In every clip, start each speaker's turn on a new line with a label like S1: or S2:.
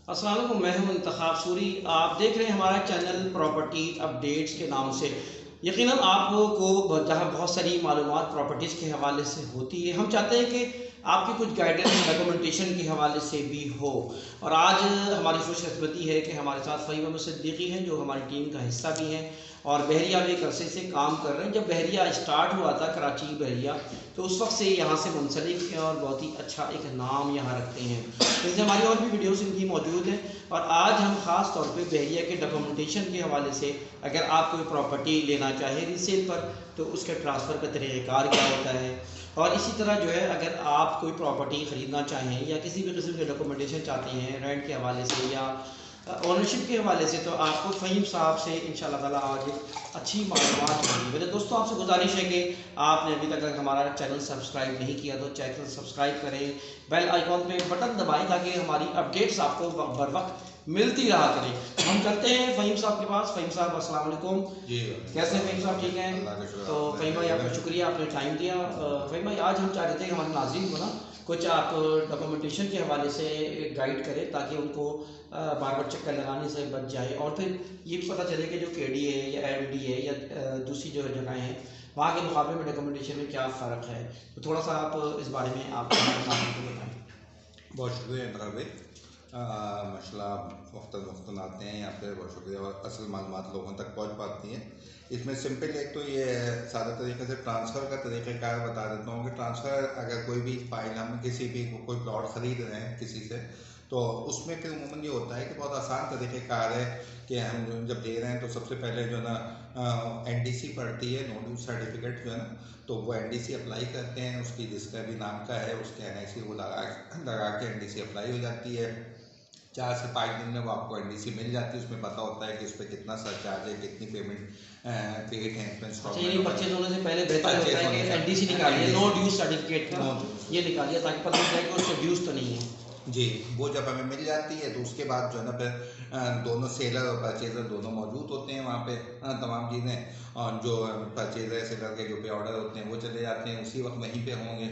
S1: अस्सलाम वालेकुम, मैं हूं इंतखाब सूरी। आप देख रहे हैं हमारा चैनल प्रॉपर्टी अपडेट्स के नाम से। यकीनन आपको जहां बहुत सारी मालूमात प्रॉपर्टीज़ के हवाले से होती है, हम चाहते हैं कि आपकी कुछ गाइडेंस डॉक्यूमेंटेशन के हवाले से भी हो। और आज हमारी खुशकिस्मती है कि हमारे साथ फ़हीम अहमद सिद्दीकी हैं, जो हमारी टीम का हिस्सा भी हैं और बहरिया में एक अरसे से काम कर रहे हैं। जब बहरिया स्टार्ट हुआ था, कराची बहरिया, तो उस वक्त से यहाँ से मुंसलिक हैं और बहुत ही अच्छा एक नाम यहाँ रखते हैं। जैसे हमारी और भी वीडियोस इनकी मौजूद हैं। और आज हम ख़ास तौर पे बहरिया के डॉक्यूमेंटेशन के हवाले से, अगर आप कोई प्रॉपर्टी लेना चाहें रीसेल पर, तो उसके ट्रांसफ़र का तरीक़ाकार क्या होता है। और इसी तरह जो है, अगर आप कोई प्रॉपर्टी ख़रीदना चाहें या किसी भी किस्म के डॉक्यूमेंटेशन चाहते हैं रेंट के हवाले से या ओनरशिप के हवाले से, तो आपको फ़हीम साहब से इंशाअल्लाह ताला आज अच्छी मालूमात होगी। मेरे दोस्तों, आपसे गुजारिश है कि आपने अभी तक हमारा चैनल सब्सक्राइब नहीं किया तो चैनल सब्सक्राइब करें, बेल आइकॉन पे बटन दबाएं ताकि हमारी अपडेट्स आपको बर वक्त मिलती रहा करें। हम चलते हैं फ़हीम साहब के पास। फ़हीम साहब अस्सलाम वालेकुम।
S2: जी,
S1: कैसे हैं फ़हीम साहब? ठीक हैं। तो फ़हीम भाई, आपका शुक्रिया, आपने टाइम दिया। फ़हीम भाई, आज हम चाह रहे थे कि हमारे नाज़रीन को ना कुछ आप डॉक्यूमेंटेशन के हवाले से गाइड करें ताकि उनको बार बार चक्कर लगाने से बच जाए और फिर ये भी पता चले कि जो केडी है या एमडी है या दूसरी जो जगहें हैं, वहाँ के मुकाबले में डॉक्यूमेंटेशन में क्या फ़र्क है। तो थोड़ा सा आप इस बारे में आप बताएँ।
S2: बहुत शुक्रिया इमरान भाई। माशाल्लाह वक्तन आते हैं यहाँ पे, बहुत शुक्रिया। और असल मालूमात लोगों तक पहुँच पाती हैं। इसमें सिंपल एक तो ये है, सादा तरीके से ट्रांसफ़र का तरीक़ाकार बता देता हूँ कि ट्रांसफ़र अगर कोई भी फाइल हम किसी भी कोई प्लॉट ख़रीद रहे हैं किसी से, तो उसमें फिर उमूमन ये होता है कि बहुत आसान तरीक़ेकार है कि हम जब दे रहे हैं तो सबसे पहले जो है ना एनडीसी पड़ती है, नो ड्यूज सर्टिफिकेट जो है ना, तो वो एनडीसी अप्लाई करते हैं। उसकी जिसका भी नाम का है उसके एनआईसी वो लगा के एनडीसी अप्लाई हो जाती है। 4 से 5 दिन में वो आपको एनडीसी मिल जाती है। उसमें पता होता है कि उस पर कितना सरचार्ज है, कितनी पेमेंट पेड है।
S1: इसमें परचेज होने से पहले बेहतर होता है कि एनडीसी निकालिए, नो ड्यूज सर्टिफिकेट ये निकालिए ताकि पता चले कि उससे ड्यूज तो नहीं है।
S2: जी, वो जब हमें मिल जाती है तो उसके बाद जो है ना फिर दोनों सेलर और परचेज़र दोनों मौजूद होते हैं वहाँ पे। तमाम चीज़ें, और जो परचेज़र सेलर के जो पे ऑर्डर होते हैं वो चले जाते हैं, उसी वक्त वहीं पे होंगे,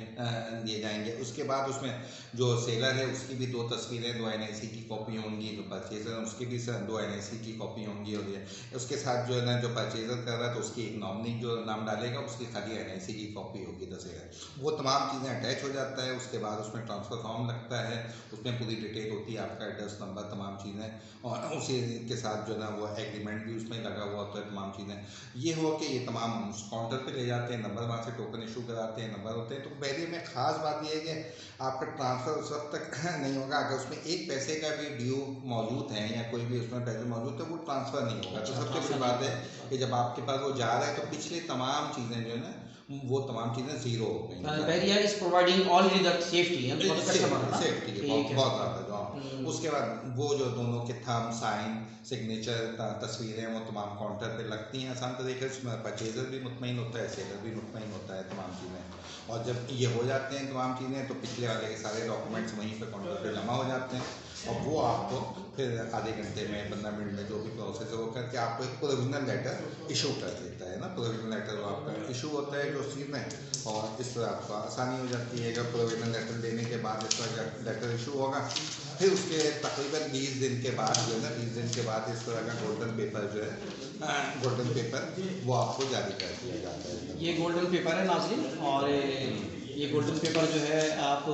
S2: दिए जाएंगे। उसके बाद उसमें जो सेलर है उसकी भी 2 तस्वीरें, 2 एनआईसी की कॉपी होंगी। जो परचेज़र है उसकी भी 2 एनआईसी की कॉपी होंगी। और ये उसके साथ जो है ना, जो परचेज़र कर रहा है तो उसकी एक नॉमिनी जो नाम डालेगा उसकी खाली एनआईसी की कॉपी होगी 10,000। वो तमाम चीज़ें अटैच हो जाता है। उसके बाद उसमें ट्रांसफ़र फॉर्म लगता है, उसमें पूरी डिटेल होती है, आपका एड्रेस, नंबर, तमाम चीज़ें। और उसी के साथ जो है ना वो एग्रीमेंट भी उसमें लगा हुआ होता है, तमाम चीज़ें। ये हो कि ये तमाम उस काउंटर पे ले जाते हैं, नंबर वहाँ से टोकन इशू कराते हैं, नंबर होते हैं। तो पहले में ख़ास बात ये है कि आपका ट्रांसफ़र उस वक्त तक नहीं होगा अगर उसमें एक पैसे का भी ड्यू मौजूद है या कोई भी उसमें पैसे मौजूद है, वो ट्रांसफ़र नहीं होगा। तो सबसे बड़ी बात है कि जब आपके पास वो जा रहा है तो पिछली तमाम चीज़ें जो है ना, वो तमाम चीज़ें ज़ीरो हो गई।
S1: Bahria is providing already that safety है,
S2: सेफ्टी है बहुत ज़्यादा जो। उसके बाद वो जो दोनों के थंब, साइन, सिग्नेचर, तस्वीरें वो तमाम काउंटर पे लगती हैं आसान तरीके से। उसमें परचेज़र भी मुतमईन होता है, सेलर भी मुतमईन होता है, तमाम चीज़ें। और जब ये हो जाते हैं तमाम चीज़ें तो पिछले वाले के सारे डॉक्यूमेंट्स वहीं पे काउंटर पे जमा हो जाते हैं। और वो आपको फिर आधे घंटे में, 15 मिनट में, जो भी प्रोसेस है वो करके आपको एक प्रोविजनल लेटर इशू कर देता है ना। प्रोविजनल लेटर वो आपका इशू होता है जो चीज़ में, और इस तरह आपको आसानी हो जाती है। जब प्रोविजनल लेटर देने के बाद इस तरह का लेटर इशू होगा, फिर उसके तकरीबन 20 दिन के बाद जो है ना, 20 दिन के बाद इस तरह का गोल्डन पेपर जो है, गोल्डन पेपर वो आपको जारी कर दिया जाता है।
S1: ये गोल्डन पेपर है नाज़रीन, और ये गोल्डन पेपर जो है आप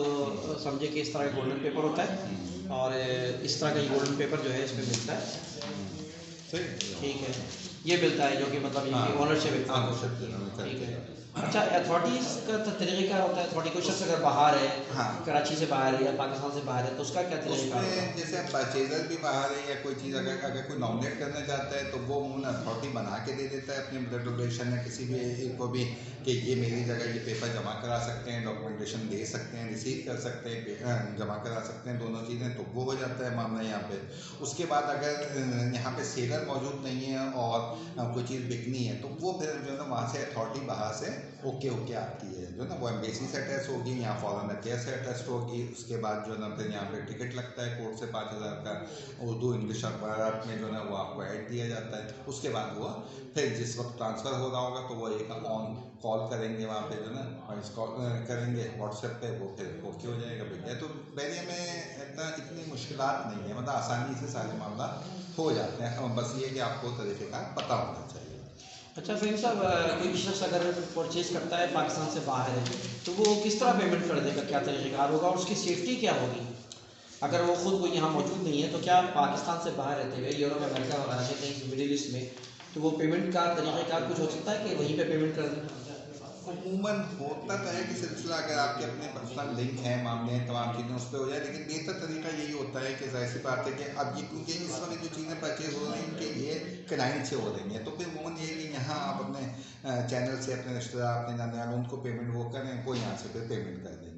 S1: समझे कि इस तरह का गोल्डन पेपर होता है, और इस तरह का ये गोल्डन पेपर जो है इसमें मिलता है। ठीक है, ये मिलता है जो कि मतलब ये ओनरशिप। ठीक है। अच्छा, अथॉरिटीज़ का तरीक़ा क्या होता है? अथॉरिटी कोई शख्स अगर बाहर है, कराची से बाहर है या पाकिस्तान से बाहर है, तो उसका क्या तरीक़ा होता है?
S2: जैसे परचेज़र भी बाहर है या कोई चीज़ अगर कोई नॉमिनेट करना चाहता है तो वो अथॉरिटी बना के दे देता है अपने ब्लड डोनेशन या किसी भी को भी कि ये मेरी जगह ये पेपर जमा करा सकते हैं, डॉक्यूमेंटेशन दे सकते हैं, रिसीव कर सकते हैं, जमा करा सकते हैं, दोनों चीज़ें। तो वो हो जाता है मामला यहाँ पे। उसके बाद अगर यहाँ पे सेलर मौजूद नहीं है और कोई चीज़ बिकनी है तो वो फिर जो है ना वहाँ से अथॉरिटी बाहर से ओके आती है, जो ना वो एम्बेसी से अटैच होगी, यहाँ फॉरेन अफेयर से अटैच होगी। उसके बाद जो है ना फिर यहाँ पे टिकट लगता है कोर्ट से 5,000 का, उर्दू इंग्लिश अखबार में जो है वो आपको ऐड दिया जाता है। उसके बाद वो फिर जिस वक्त ट्रांसफ़र हो रहा होगा तो वो एक ऑन कॉल करेंगे वहाँ पे जो ना वॉइस कॉल करेंगे व्हाट्सएप पे, वो फिर ओके हो जाएगा भैया। तो बहरिया में इतनी मुश्किलात नहीं है, मतलब आसानी से सारे मामला हो जाते हैं। बस ये कि आपको तरीक़ेकार पता होना चाहिए।
S1: अच्छा फ़हीम साहब, कोई भी शख्स अगर परचेज़ करता है पाकिस्तान से बाहर है तो वो किस तरह पेमेंट कर देगा, क्या तरीक़ेकार होगा और उसकी सेफ्टी क्या होगी? अगर वो ख़ुद कोई यहाँ मौजूद नहीं है तो क्या पाकिस्तान से बाहर रहते हुए यूरोप, अमेरिका वगैरह में कहीं मिडिल ईस्ट में, तो वो पेमेंट का तरीक़ेकार कुछ हो सकता है कि वहीं पे पेमेंट कर दें?
S2: अमूमन होता तो है कि सिलसिला अगर आपके अपने पर्सनल लिंक हैं, मामले हैं, तमाम चीज़ें उस पर हो जाए, लेकिन बेहतर तरीका यही होता है कि ज़ाहिर सी बात है कि अब ये क्योंकि इस वक्त जो चीज़ें परचेज हो रही हैं इनके ये क्लाइंट से हो रही हैं, तो फिर अमूमन ये कि यहाँ आप अपने चैनल से अपने रिश्तेदार, अपने जाने वाले उनको पेमेंट वो करें, वो यहाँ से फिर पेमेंट कर देंगे।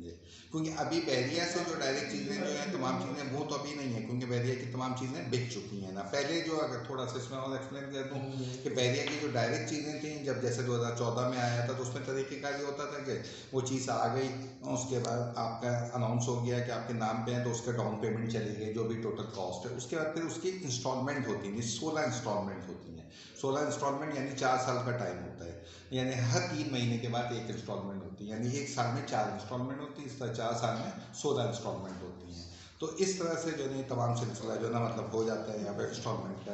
S2: क्योंकि अभी बहरिया से जो डायरेक्ट चीज़ें जो हैं तमाम चीज़ें वो तो अभी नहीं है, क्योंकि बहरिया की तमाम चीज़ें बिक चुकी हैं ना। पहले जो, अगर थोड़ा सा इसमें और एक्सप्लेन कर दूँ कि बहरिया की जो डायरेक्ट चीज़ें थी, जब जैसे 2014 में आया था तो उसमें तरीक़ेकार ये होता था कि वो चीज़ आ गई, उसके बाद आपका अनाउंस हो गया कि आपके नाम पे है तो उसका डाउन पेमेंट चली गई जो भी टोटल कॉस्ट है। उसके बाद फिर उसकी इंस्टॉलमेंट होती है, 16 इंस्टॉलमेंट होती हैं। 16 इंस्टॉलमेंट यानी 4 साल का टाइम होता है, यानी हर 3 महीने के बाद एक इंस्टॉलमेंट होती है, यानी एक साल में 4 इंस्टॉलमेंट होती है, इस तरह 4 साल में 16 इंस्टॉलमेंट होती हैं। तो इस तरह से जो नहीं तमाम सिलसिला जो ना मतलब हो जाता है यहाँ पे इंस्टॉलमेंट का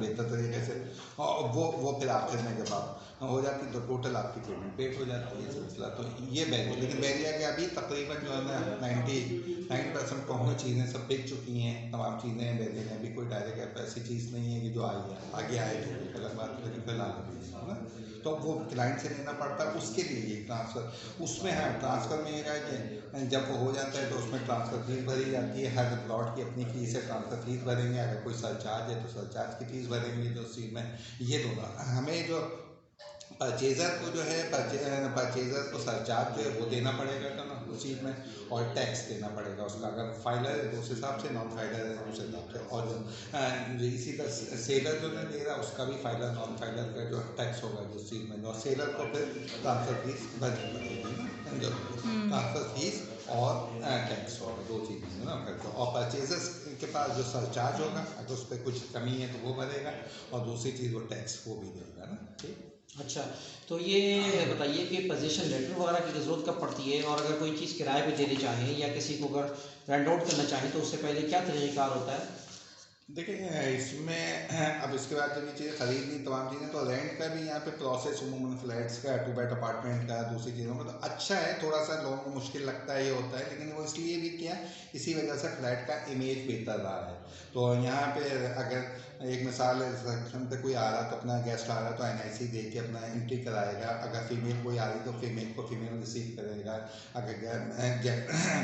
S2: बेहतर तरीके से, और वो फिर आखिर में जब आप हो जाती तो टोटल आपकी पेमेंट पेड हो जाती है सिलसिला। तो ये बैरिया, लेकिन बैरिया के अभी तकरीबन जो है ना 99% तो चीज़ें सब बिक चुकी हैं, तमाम चीज़ें बैरिया में अभी कोई डायरेक्ट ऐसी चीज़ नहीं है कि जो आई है, आगे आए तो अलग बात, लेकिन फिलहाल अभी है ना। तो वो क्लाइंट से लेना पड़ता है, उसके लिए ये ट्रांसफ़र उसमें है। ट्रांसफ़र में ये है कि जब वो हो जाता है तो उसमें ट्रांसफ़र फीस भरी जाती है, हर प्लॉट की अपनी फ़ीस है, ट्रांसफ़र फीस भरेंगे, अगर कोई सरचार्ज है तो सरचार्ज की फ़ीस भरेंगे। जो उस चीज़ में ये दोनों हमें जो परचेज़र को जो है परचेज़र को सरचार्ज जो है वो देना पड़ेगा तो ना उस चीज़ में, और टैक्स देना पड़ेगा उसका, अगर फाइलर है तो उस हिसाब से, नॉन फाइलर है तो उस हिसाब से, और जो इसी तरह सेलर जो नहीं दे रहा उसका भी फाइलर नॉन फाइलर का जो टैक्स होगा जो उस चीज़ में, और सेलर को फिर ट्रांसफ़र फीस भरनी पड़ेगी, जो ट्रांसफ़र फीस और टैक्स होगा, दो चीज़ें है ना। और परचेज़र्स के पास जो सरचार्ज होगा अगर उस पर कुछ कमी है तो वो भरेगा, और दूसरी चीज़ वो टैक्स वो भी देगा ना। ठीक।
S1: अच्छा, तो ये बताइए कि पोजीशन लेटर वगैरह की ज़रूरत कब पड़ती है, और अगर कोई चीज़ किराए पे देनी चाहें या किसी को अगर रेंट आउट करना चाहें तो उससे पहले क्या तरीक़ाकार होता है?
S2: देखिए इसमें अब इसके बाद जब ये चीज़ें खरीदनी तमाम चीज़ें, तो रेंट का भी यहाँ पे प्रोसेस उमूमन फ्लैट्स का, 2 बेड अपार्टमेंट का, दूसरी चीज़ों का तो अच्छा है, थोड़ा सा लोगों को मुश्किल लगता है ये होता है, लेकिन वो इसलिए भी किया, इसी वजह से फ्लैट का इमेज बेहतर रहा है। तो यहाँ पे अगर एक मिसाल है, रिसेप्शन पे कोई आ रहा तो अपना गेस्ट आ रहा तो NIC दे के अपना एंट्री कराएगा, अगर फीमेल कोई आ रही तो फीमेल को फीमेल रिसीव करेगा, अगर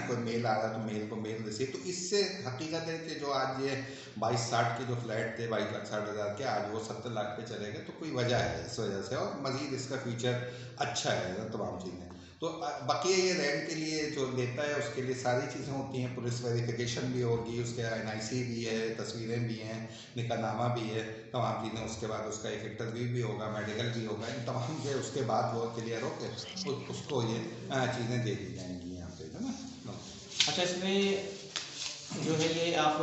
S2: कोई मेल आ रहा तो मेल को मेल रिसीव। तो इससे हकीकत है कि जो आज ये 22-60 के जो फ्लैट थे 22,60,000 के, आज वो 70 लाख पे चले गए, तो कोई वजह है इस वजह से, और मज़ीद इसका फीचर अच्छा है तमाम चीज़ें। तो बाकी ये रेंट के लिए जो लेता है उसके लिए सारी चीज़ें होती हैं, पुलिस वेरिफिकेशन भी होगी, उसके NIC भी है, तस्वीरें भी हैं, निकाहनामा भी है, तमाम चीज़ें। उसके बाद उसका एक इंटरव्यू भी होगा, मेडिकल भी होगा, इन तमाम के उसके बाद वो क्लियर होकर उसको ये चीज़ें दे दी जाएंगी यहाँ पे, है ना।
S1: अच्छा, इसमें जो है ये आप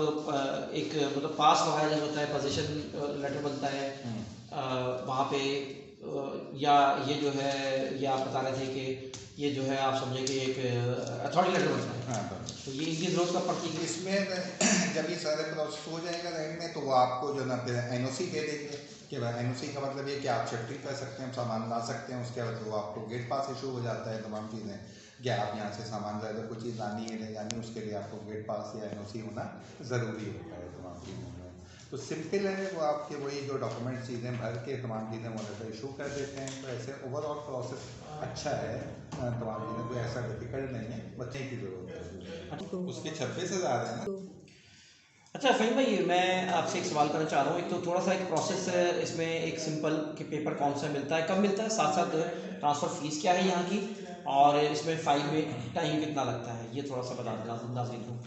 S1: एक मतलब पास वगैरह होता है, पोजीशन लेटर बनता है वहाँ पे, या ये जो है ये आप बता रहे थे कि ये जो है आप समझे कि एक अथॉरिटी लेटर बनता है।
S2: हाँ,
S1: तो ये इनकी ज़रूरत कब पड़ती है?
S2: इसमें जब ये सारे प्रोसेस हो जाएगा रेंट में तो वो आपको जो ना फिर NOC दे देंगे, कि NOC का मतलब ये कि आप शिफ्टिंग कर सकते हैं, सामान ला सकते हैं। उसके बाद वो आपको गेट पास इशू हो जाता है, तमाम चीज़ें कि आप यहाँ से सामान ज़्यादा कोई चीज़ लानी है नहीं लानी, उसके लिए आपको गेट पास या NOC होना ज़रूरी होता है तमाम चीज़ों में। तो सिंपल है, वो आपके वही जो डॉक्यूमेंट चीज़ें भर के तमाम चीज़ें वो लेटर इशू कर देते हैं। तो ऐसे ओवरऑल प्रोसेस अच्छा है, तमाम चीज़ें कोई ऐसा डिफिकल्ट नहीं है, बच्चे की ज़रूरत है। उसके 26,000 है ना।
S1: अच्छा फ़हीम भाई, मैं आपसे एक सवाल करना चाह रहा हूँ। एक तो थोड़ा सा एक प्रोसेस है इसमें, एक सिंपल कि पेपर कौन सा मिलता है, कब मिलता है, साथ साथ ट्रांसफ़र फ़ीस क्या है यहाँ की, और इसमें फाइल में टाइम कितना लगता है, ये थोड़ा सा बता देना नाज़रीन को।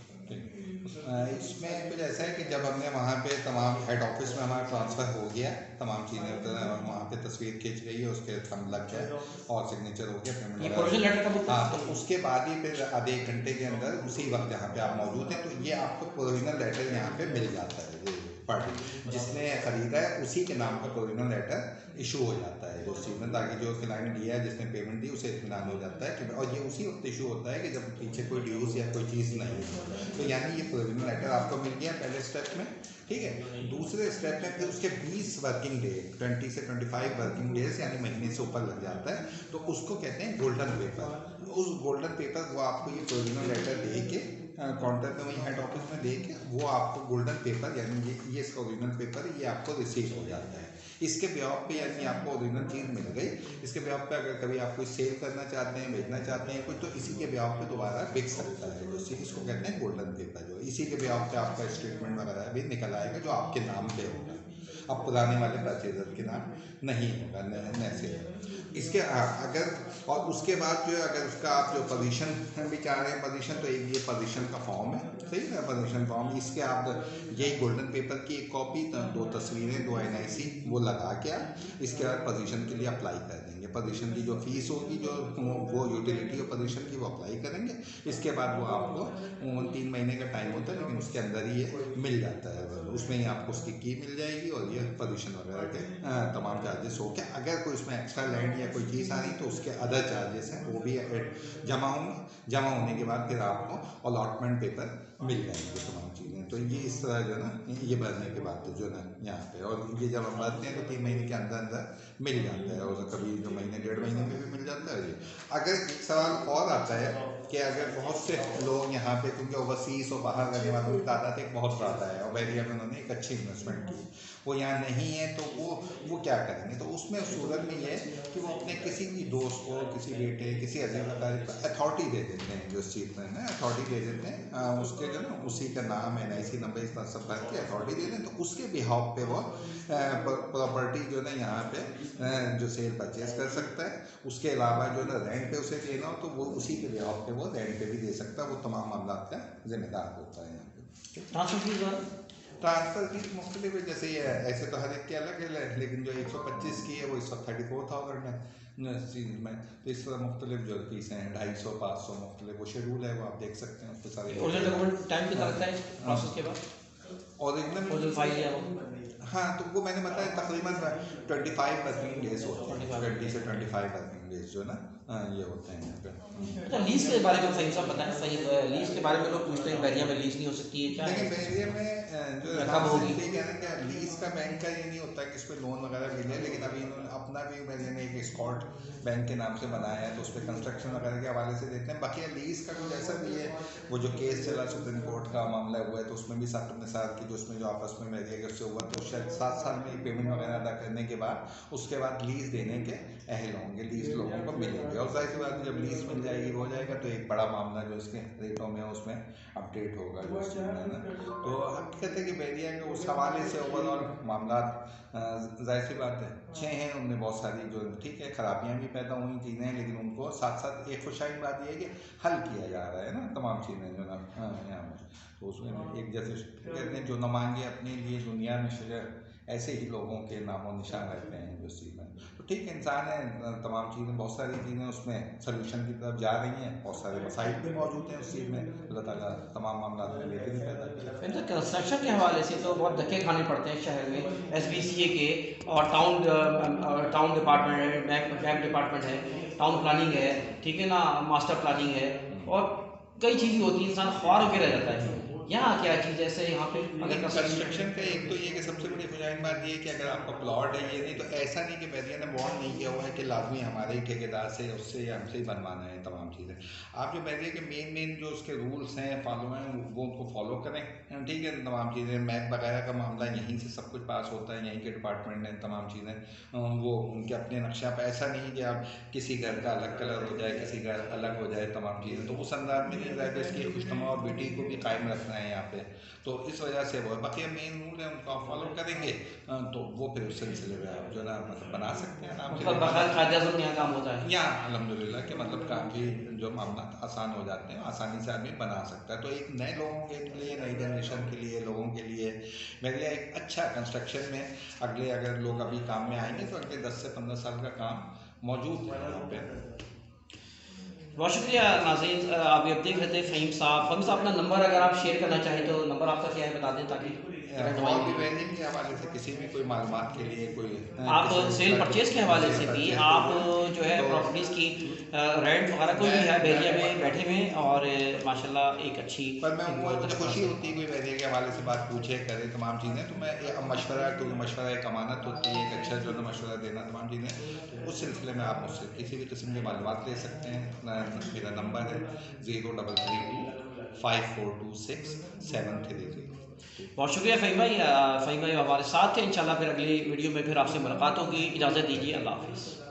S2: इसमें कुछ ऐसा है कि जब हमने वहाँ पे तमाम हेड ऑफिस में हमारा ट्रांसफ़र हो गया, तमाम चीज़ें वहाँ पे तस्वीर खींच गई है, उसके थंब लग गया और सिग्नेचर हो गया, पेमेंट
S1: प्रोविजन लेटर कब होता है?
S2: हाँ, तो उसके बाद ही फिर आधे 1 घंटे के अंदर उसी वक्त जहाँ पे आप मौजूद हैं तो ये आपको प्रोविजनल लेटर यहाँ पे मिल जाता है। पार्टी जिसने खरीदा है उसी के नाम का प्रोविजनल लेटर इशू हो जाता है जो चीज़ में, ताकि जो क्लाइंट दिया है जिसने पेमेंट दी उसे इत्मीनान हो जाता है कि, और ये उसी वक्त इशू होता है कि जब पीछे कोई ड्यूज या कोई चीज़ नहीं है। तो यानी ये प्रोविजनल लेटर आपको मिल गया पहले स्टेप में, ठीक है। दूसरे स्टेप में फिर उसके 20 वर्किंग डे, 20 से 25 वर्किंग डेज यानी महीने से ऊपर लग जाता है, तो उसको कहते हैं गोल्डन पेपर। उस गोल्डन पेपर वो आपको ये प्रोविजनल लेटर दे के काउंटर पे वहीं हेड ऑफिस में दे के वो आपको गोल्डन पेपर यानी ये इसका ओरिजिनल पेपर ये आपको रिसीव हो जाता है। इसके ब्याह पे यानी आपको ओरिजिनल चीज़ मिल गई। इसके ब्याह पे अगर कभी आप कोई सेल करना चाहते हैं, बेचना चाहते हैं कुछ, तो इसी के ब्याह पे दोबारा बिक सकता है। जो इसको कहते हैं गोल्डन पेपर, जो इसी के ब्याह पे आपका स्टेटमेंट वगैरह भी निकल आएगा जो आपके नाम पे होगा, अब पुराने वाले परचेजर के नाम नहीं होगा नए से। इसके अगर और उसके बाद जो है अगर उसका आप जो पोजीशन भी चाह रहे हैं, पोजीशन तो एक ये पोजीशन का फॉर्म है, सही है पोजीशन फॉर्म, इसके आप यही गोल्डन पेपर की एक कॉपी, 2 तस्वीरें, 2 NIC वो लगा के आप इसके बाद पोजीशन के लिए अप्लाई कर देंगे। पोजीशन की जो फीस होगी जो वो यूटिलिटी और पोजीशन की वो अप्लाई करेंगे। इसके बाद वो आपको 3 महीने का टाइम होता है, लेकिन उसके अंदर ही ये मिल जाता है। उसमें ही आपको उसकी की मिल जाएगी और ये पोजीशन वगैरह के तमाम चार्जेस हो के, अगर कोई उसमें एक्स्ट्रा लैंड या कोई चीज़ आ रही तो उसके अदर चार्जेस हैं वो भी जमा होंगे। जमा होने के बाद फिर आपको अलॉटमेंट पेपर मिल जाएंगे तमाम चीज़ें। तो ये इस तरह जो है ना ये भरने के बाद जो ना यहाँ पे, और ये जब हम भरते हैं तो 3 महीने के अंदर अंदर मिल जाता है, और कभी जो महीने 1.5 महीने में भी मिल जाता है। अगर एक सवाल और आता है कि अगर बहुत से लोग यहाँ पे, क्योंकि ओवरसीज और बाहर रहने वालों की तादाद एक बहुत ज़्यादा है और बैरिया में उन्होंने एक अच्छी इन्वेस्टमेंट की, वो यहाँ नहीं है, तो वो क्या करेंगे? तो उसमें सूरत में ये है कि वो अपने किसी भी दोस्त को, किसी बेटे, किसी अजीब को अथॉरिटी दे देते हैं, जो इस चीज़ में है अथॉरिटी दे देते हैं, उसके जो ना उसी का नाम NIC नंबर इस तरह सब भर के अथॉरिटी दे दें, तो उसके बिहाफ पे वो प्रॉपर्टी जो ना यहाँ पे जो सेल परचेज कर सकता है। उसके अलावा जो ना रेंट पे उसे देना हो तो वो उसी के बिहाफ पे वो रेंट पे भी दे सकता है, वो तमाम मामला का जिम्मेदार होता है यहाँ पे। ट्रांसफर फीस मुख्तलिफ है, जैसे ये ऐसे तो हर एक के अलग है, लेकिन जो 125 की है वो इस वक्त 34,000 है चीज़ में। तो इस तरह मुख्तलिफ जो फीसें हैं 250, 500 मुख्तलिफ वो शेड्यूल है, वो आप देख सकते हैं उस पर सारे।
S1: टाइम कितना लगता है प्रोसेस के बाद?
S2: ओरिजिनल फाइल है वो, हाँ, तो वो मैंने बताया तकरीबन 25 वर्किंग डेज होते हैं, 20 से 25 वर्किंग डेज जो ना ये होते हैं यहाँ पे।
S1: अच्छा, लीज के बारे में सही सब बताएं। सही लीज के बारे में लोग पूछते हैं बैरिया में लीज नहीं हो सकती है क्या?
S2: देखिए बैरिया में जो
S1: कब होगी?
S2: क्या लीज का बैंक का ये नहीं होता कि इस पर लोन वगैरह मिले, लेकिन अभी इन्होंने अपना भी बैरिया ने एक स्कॉट बैंक के नाम से बनाया है, तो उस पर कंस्ट्रक्शन वगैरह के हवाले से देते हैं। बाकी लीज का कुछ ऐसा भी है, वो जो केस चला सुप्रीम कोर्ट का मामला हुआ है तो उसमें भी 7 साल की जो उसमें जो आपस में बैरिया के उससे हुआ, तो शायद 7 साल में पेमेंट वगैरह अदा करने के बाद उसके बाद लीज देने के अहल होंगे, लीज लोगों को मिलेंगे। और जाहिर सी बात जब लीज मिल जाएगी हो जाएगा तो एक बड़ा मामला जो इसके रेटों में उसमें अपडेट होगा जो है ना। तो हम कहते हैं कि बैरिया के उस हवाले से ओवरऑल मामला जाहिर सी बात है 6 हैं, उनमें बहुत सारी जो ठीक है खराबियाँ भी पैदा हुई चीज़ें हैं, लेकिन उनको साथ साथ एक खुशाइन बात यह है कि हल किया जा रहा है ना तमाम चीज़ें जो ना यहाँ में। तो उसमें एक जैसे कहते हैं जो न मांगे अपने लिए दुनिया में शजर, ऐसे ही लोगों के नामो निशान रहते हैं जो चीज़ में। तो ठीक है, इंसान है, तमाम चीज़ें बहुत सारी चीज़ें उसमें सोल्यूशन की तरफ जा रही हैं, बहुत सारे मसाइल भी मौजूद हैं उस चीज़ में, अल्लाह ताला तमाम मामला में लेके भी पैदा किया।
S1: कंस्ट्रक्शन के हवाले से तो बहुत धक्के खाने पड़ते हैं शहर में, SBCA के और टाउन डिपार्टमेंट है, बैंक डिपार्टमेंट है, टाउन प्लानिंग है, ठीक है ना, मास्टर प्लानिंग है, और कई चीज़ें होती हैं, इंसान ख्वार होकर रह जाता है। यहाँ क्या चीज़ ऐसे यहाँ पे अगर
S2: कंस्ट्रक्शन का एक तो ये कि सबसे बड़ी खुशाइन बात ये है कि अगर आपका प्लॉट है ये नहीं तो ऐसा नहीं कि बैरिया ने बॉन्ड नहीं किया हुआ है कि लाजमी हमारे ही ठेकेदार से उससे या हमसे ही बनवाना है तमाम चीज़ें। आप जो बैरिया के मेन जो उसके रूल्स हैं फॉलो हैं वो उनको फॉलो करें, ठीक है। तमाम चीज़ें मैप वगैरह का मामला यहीं से सब कुछ पास होता है, यहीं के डिपार्टमेंट ने तमाम चीज़ें वो उनके अपने नक्शा पर, ऐसा नहीं कि आप किसी घर का अलग कलर हो जाए, किसी घर अलग हो जाए तमाम चीज़ें, तो उस अंदाज में नहीं रहा है। इसकी खुशनुमा और ब्यूटी को भी कायम रखना है यहाँ पे, तो इस वजह से वो बाकी मेन रूल है उनको आप फॉलो करेंगे तो वो फिर उस सिलसिले में आप जो ना मतलब बना सकते हैं आराम से।
S1: यहाँ काम होता है
S2: यहाँ अल्हम्दुलिल्लाह के मतलब काफ़ी जो मामला आसान हो जाते हैं, आसानी से आदमी बना सकता है। तो एक नए लोगों के लिए, नई जनरेशन के लिए, लोगों के लिए मेरे लिए एक अच्छा कंस्ट्रक्शन में अगले अगर लोग अभी काम में आएंगे तो अगले 10 से 15 साल का काम मौजूद है यहाँ पे।
S1: बहुत शुक्रिया नाज़रीन, आप देख रहे थे फ़हीम साहब। अपना नंबर अगर आप शेयर करना चाहें तो नंबर आपका क्या है बता दें ताकि
S2: और भी वेरिएंट के हवाले से किसी भी कोई मालूमात के लिए कोई
S1: आप सेल परचेज के हवाले से भी आप जो है प्रॉपर्टीज़ की रेंट वगैरह कोई भी है बैरिया में बैठे हुए और माशाल्लाह एक अच्छी,
S2: पर मैं वो मुझे खुशी होती है कोई बैरिया के हवाले से बात पूछे करे तमाम चीज़ें, तो मैं मशवरा, क्योंकि मशवरा एक अमानत होती है, एक अच्छा जो है मशवरा देना तमाम चीज़ें, तो उस सिलसिले में आप मुझसे किसी भी किस्म की मालूमात ले सकते हैं। मेरा नंबर है 0332542673।
S1: बहुत शुक्रिया फ़हीम भाई। फ़हीम भाई हमारे साथ थे। इंशाल्लाह फिर अगली वीडियो में फिर आपसे मुलाकात होगी। इजाज़त दीजिए, अल्लाह हाफ़िज़।